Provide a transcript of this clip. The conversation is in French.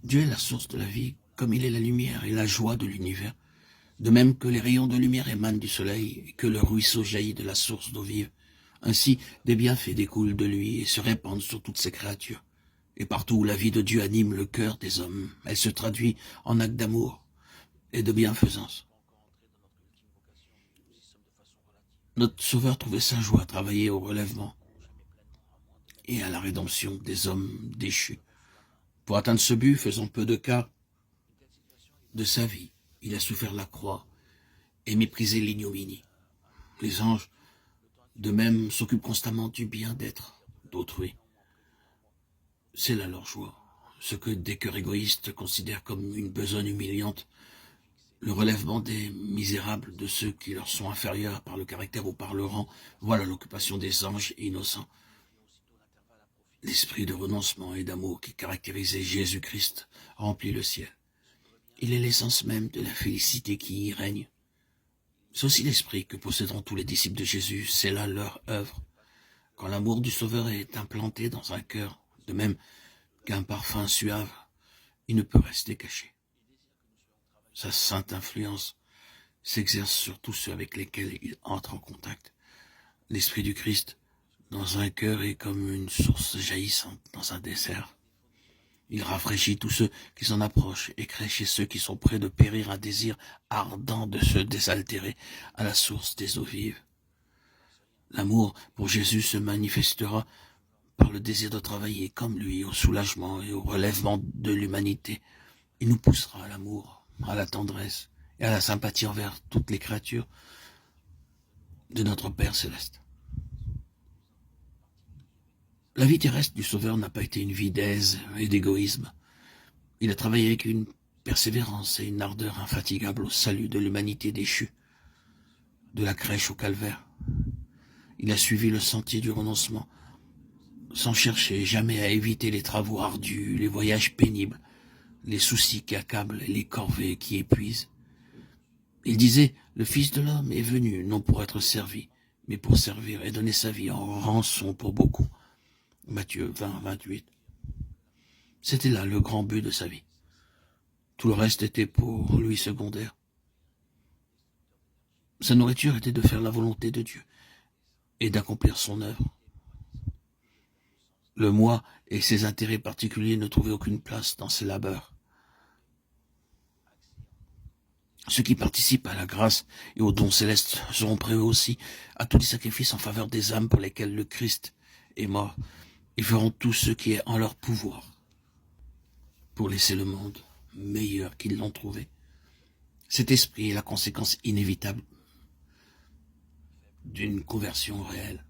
Dieu est la source de la vie, comme il est la lumière et la joie de l'univers. De même que les rayons de lumière émanent du soleil et que le ruisseau jaillit de la source d'eau vive. Ainsi, des bienfaits découlent de lui et se répandent sur toutes ses créatures. Et partout où la vie de Dieu anime le cœur des hommes, elle se traduit en actes d'amour et de bienfaisance. Notre Sauveur trouvait sa joie à travailler au relèvement et à la rédemption des hommes déchus. Pour atteindre ce but, faisant peu de cas de sa vie, il a souffert la croix et méprisé l'ignominie. Les anges, de même, s'occupent constamment du bien-être d'autrui. C'est là leur joie. Ce que des cœurs égoïstes considèrent comme une besogne humiliante, le relèvement des misérables, de ceux qui leur sont inférieurs par le caractère ou par le rang, voilà l'occupation des anges innocents. L'esprit de renoncement et d'amour qui caractérisait Jésus-Christ remplit le ciel. Il est l'essence même de la félicité qui y règne. C'est aussi l'esprit que posséderont tous les disciples de Jésus, c'est là leur œuvre. Quand l'amour du Sauveur est implanté dans un cœur, de même qu'un parfum suave, il ne peut rester caché. Sa sainte influence s'exerce sur tous ceux avec lesquels il entre en contact. L'esprit du Christ dans un cœur est comme une source jaillissante dans un désert. Il rafraîchit tous ceux qui s'en approchent et crée chez ceux qui sont près de périr un désir ardent de se désaltérer à la source des eaux vives. L'amour pour Jésus se manifestera par le désir de travailler comme lui au soulagement et au relèvement de l'humanité. Il nous poussera à l'amour, à la tendresse et à la sympathie envers toutes les créatures de notre Père céleste. La vie terrestre du Sauveur n'a pas été une vie d'aise et d'égoïsme. Il a travaillé avec une persévérance et une ardeur infatigables au salut de l'humanité déchue, de la crèche au calvaire. Il a suivi le sentier du renoncement, sans chercher jamais à éviter les travaux ardus, les voyages pénibles, les soucis qui accablent et les corvées qui épuisent. Il disait, le Fils de l'homme est venu non pour être servi, mais pour servir et donner sa vie en rançon pour beaucoup. Matthieu 20, 28. C'était là le grand but de sa vie. Tout le reste était pour lui secondaire. Sa nourriture était de faire la volonté de Dieu et d'accomplir son œuvre. Le moi et ses intérêts particuliers ne trouvaient aucune place dans ses labeurs. Ceux qui participent à la grâce et aux dons célestes seront prêts aussi à tous les sacrifices en faveur des âmes pour lesquelles le Christ est mort. Ils feront tout ce qui est en leur pouvoir pour laisser le monde meilleur qu'ils l'ont trouvé. Cet esprit est la conséquence inévitable d'une conversion réelle.